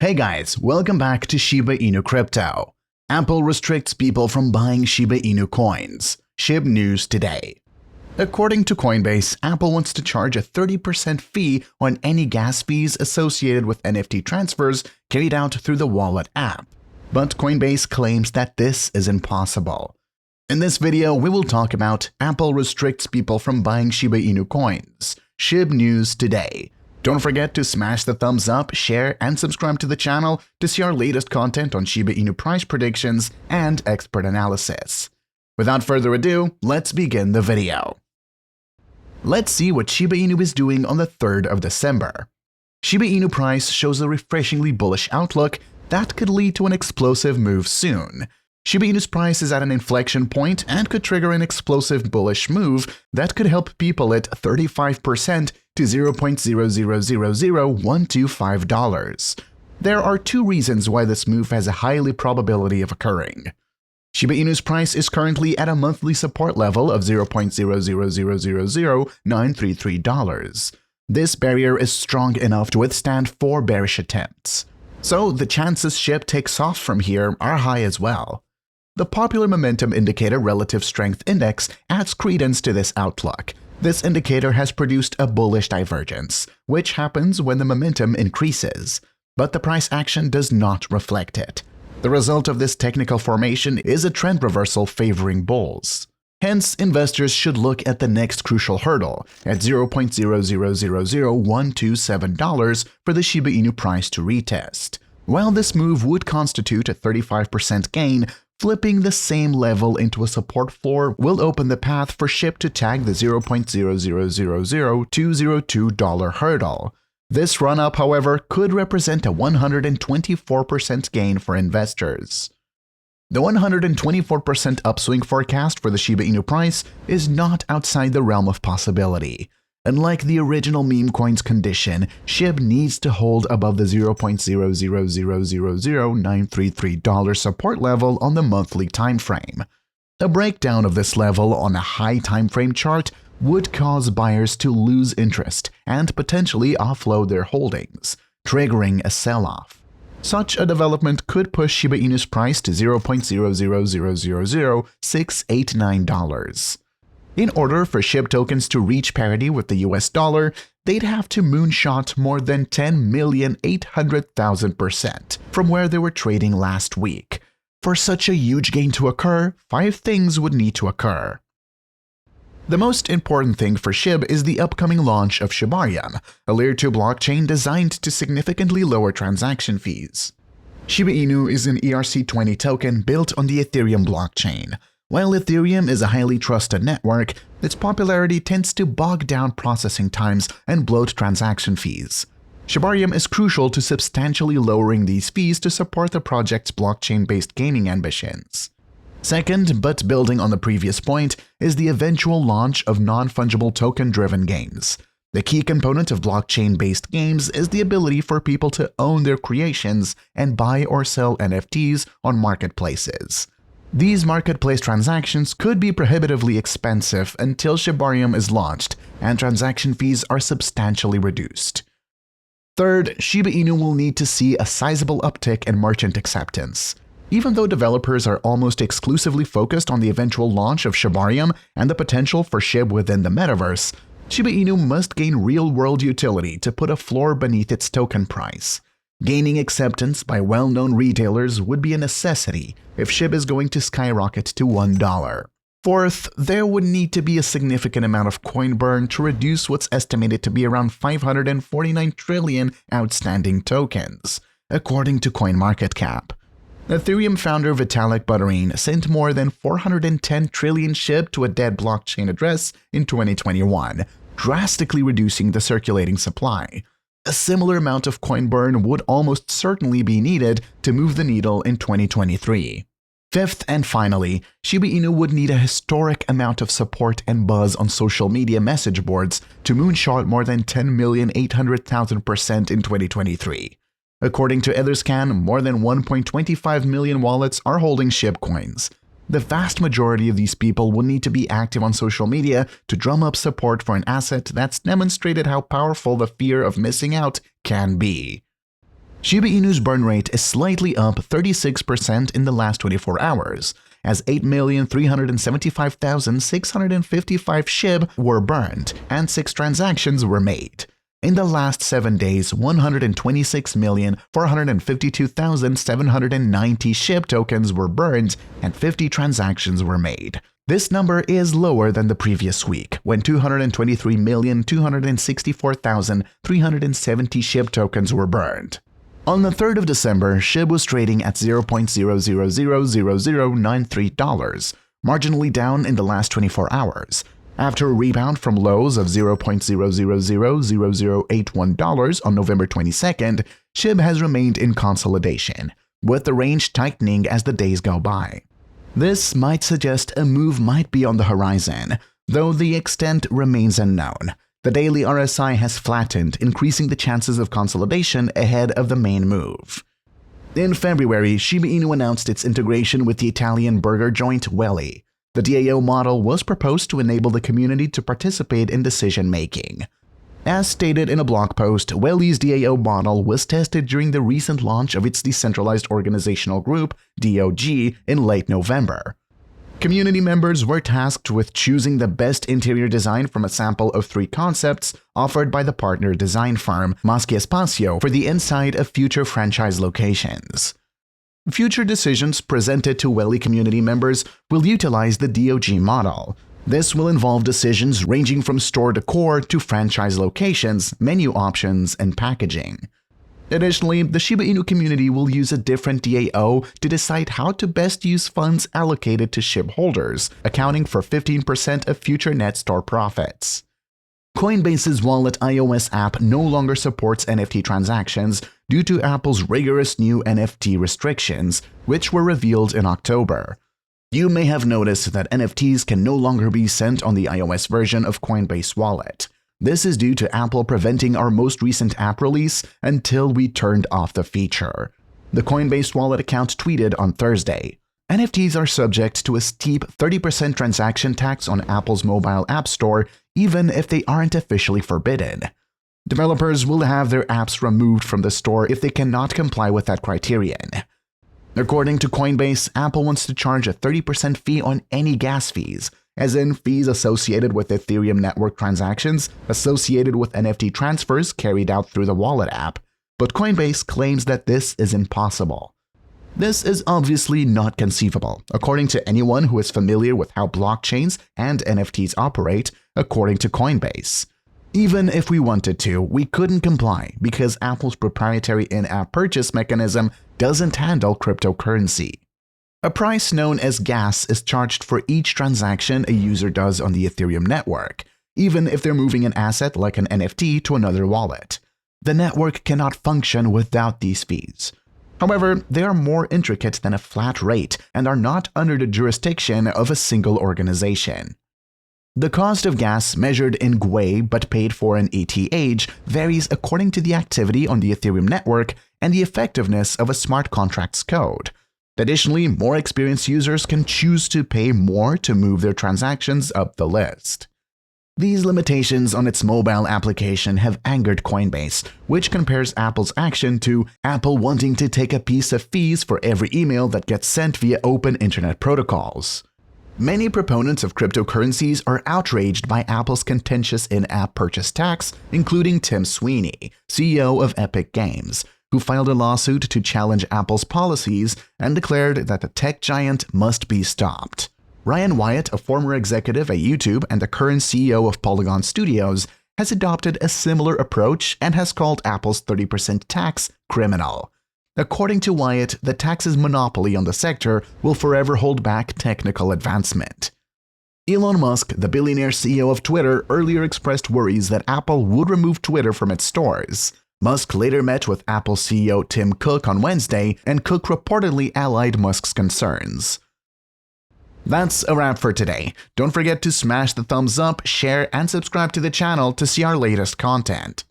Hey guys, welcome back to Shiba Inu Crypto. Apple restricts people from buying Shiba Inu coins. Shib news today. According to Coinbase, Apple wants to charge a 30% fee on any gas fees associated with NFT transfers carried out through the wallet app. But Coinbase claims that this is impossible. In this video, we will talk about Apple restricts people from buying Shiba Inu coins. Shib news today. Don't forget to smash the thumbs up, share, and subscribe to the channel to see our latest content on Shiba Inu price predictions and expert analysis. Without further ado, let's begin the video. Let's see what Shiba Inu is doing on the 3rd of December. Shiba Inu price shows a refreshingly bullish outlook that could lead to an explosive move soon. Shiba Inu's price is at an inflection point and could trigger an explosive bullish move that could help people at 35% to $0.0000125. There are two reasons why this move has a high probability of occurring. Shiba Inu's price is currently at a monthly support level of $0.0000933. This barrier is strong enough to withstand 4 bearish attempts. So the chances Shib takes off from here are high as well. The popular momentum indicator relative strength index adds credence to this outlook. This indicator has produced a bullish divergence, which happens when the momentum increases, but the price action does not reflect it. The result of this technical formation is a trend reversal favoring bulls. Hence, investors should look at the next crucial hurdle at $0.0000127 for the Shiba Inu price to retest. While this move would constitute a 35% gain, flipping the same level into a support floor will open the path for Shib to tag the $0.0000202 hurdle. This run-up, however, could represent a 124% gain for investors. The 124% upswing forecast for the Shiba Inu price is not outside the realm of possibility. Unlike the original meme coin's condition, Shib needs to hold above the $0.0000933 support level on the monthly time frame. A breakdown of this level on a high time frame chart would cause buyers to lose interest and potentially offload their holdings, triggering a sell-off. Such a development could push Shiba Inu's price to $0.0000689. In order for Shib tokens to reach parity with the US dollar, they'd have to moonshot more than 10,800,000% from where they were trading last week. For such a huge gain to occur, 5 things would need to occur. The most important thing for Shib is the upcoming launch of Shibarium, a Layer 2 blockchain designed to significantly lower transaction fees. Shiba Inu is an ERC20 token built on the Ethereum blockchain. While Ethereum is a highly trusted network, its popularity tends to bog down processing times and bloat transaction fees. Shibarium is crucial to substantially lowering these fees to support the project's blockchain-based gaming ambitions. Second, but building on the previous point, is the eventual launch of non-fungible token-driven games. The key component of blockchain-based games is the ability for people to own their creations and buy or sell NFTs on marketplaces. These marketplace transactions could be prohibitively expensive until Shibarium is launched and transaction fees are substantially reduced. Third, Shiba Inu will need to see a sizable uptick in merchant acceptance. Even though developers are almost exclusively focused on the eventual launch of Shibarium and the potential for Shib within the metaverse, Shiba Inu must gain real-world utility to put a floor beneath its token price. Gaining acceptance by well-known retailers would be a necessity if Shib is going to skyrocket to $1. Fourth, there would need to be a significant amount of coin burn to reduce what's estimated to be around 549 trillion outstanding tokens, according to CoinMarketCap. Ethereum founder Vitalik Buterin sent more than 410 trillion Shib to a dead blockchain address in 2021, drastically reducing the circulating supply. A similar amount of coin burn would almost certainly be needed to move the needle in 2023. Fifth and finally, Shiba Inu would need a historic amount of support and buzz on social media message boards to moonshot more than 10,800,000% in 2023. According to Etherscan, more than 1.25 million wallets are holding Shib coins. The vast majority of these people will need to be active on social media to drum up support for an asset that's demonstrated how powerful the fear of missing out can be. Shiba Inu's burn rate is slightly up 36% in the last 24 hours, as 8,375,655 SHIB were burned and 6 transactions were made. In the last 7 days, 126,452,790 SHIB tokens were burned and 50 transactions were made. This number is lower than the previous week, when 223,264,370 SHIB tokens were burned. On the 3rd of December, SHIB was trading at $0.000093, marginally down in the last 24 hours. After a rebound from lows of $0.000081 on November 22nd, SHIB has remained in consolidation, with the range tightening as the days go by. This might suggest a move might be on the horizon, though the extent remains unknown. The daily RSI has flattened, increasing the chances of consolidation ahead of the main move. In February, Shiba Inu announced its integration with the Italian burger joint Welly. The DAO model was proposed to enable the community to participate in decision-making. As stated in a blog post, Welly's DAO model was tested during the recent launch of its decentralized organizational group, DOG, in late November. Community members were tasked with choosing the best interior design from a sample of 3 concepts offered by the partner design firm Maschi Espacio for the inside of future franchise locations. Future decisions presented to Welly community members will utilize the DOG model. This will involve decisions ranging from store decor to franchise locations, menu options, and packaging. Additionally, the Shiba Inu community will use a different DAO to decide how to best use funds allocated to SHIB holders, accounting for 15% of future net store profits. Coinbase's wallet iOS app no longer supports NFT transactions due to Apple's rigorous new NFT restrictions, which were revealed in October. You may have noticed that NFTs can no longer be sent on the iOS version of Coinbase Wallet. This is due to Apple preventing our most recent app release until we turned off the feature. The Coinbase Wallet account tweeted on Thursday, NFTs are subject to a steep 30% transaction tax on Apple's mobile app store even if they aren't officially forbidden. Developers will have their apps removed from the store if they cannot comply with that criterion. According to Coinbase, Apple wants to charge a 30% fee on any gas fees, as in fees associated with Ethereum network transactions associated with NFT transfers carried out through the wallet app, but Coinbase claims that this is impossible. This is obviously not conceivable, according to anyone who is familiar with how blockchains and NFTs operate, according to Coinbase. Even if we wanted to, we couldn't comply because Apple's proprietary in-app purchase mechanism doesn't handle cryptocurrency. A price known as gas is charged for each transaction a user does on the Ethereum network, even if they're moving an asset like an NFT to another wallet. The network cannot function without these fees. However, they are more intricate than a flat rate and are not under the jurisdiction of a single organization. The cost of gas measured in GWei but paid for in ETH varies according to the activity on the Ethereum network and the effectiveness of a smart contract's code. Additionally, more experienced users can choose to pay more to move their transactions up the list. These limitations on its mobile application have angered Coinbase, which compares Apple's action to Apple wanting to take a piece of fees for every email that gets sent via open internet protocols. Many proponents of cryptocurrencies are outraged by Apple's contentious in-app purchase tax, including Tim Sweeney, CEO of Epic Games, who filed a lawsuit to challenge Apple's policies and declared that the tech giant must be stopped. Ryan Wyatt, a former executive at YouTube and the current CEO of Polygon Studios, has adopted a similar approach and has called Apple's 30% tax criminal. According to Wyatt, the tax's monopoly on the sector will forever hold back technical advancement. Elon Musk, the billionaire CEO of Twitter, earlier expressed worries that Apple would remove Twitter from its stores. Musk later met with Apple CEO Tim Cook on Wednesday, and Cook reportedly allied Musk's concerns. That's a wrap for today. Don't forget to smash the thumbs up, share, and subscribe to the channel to see our latest content.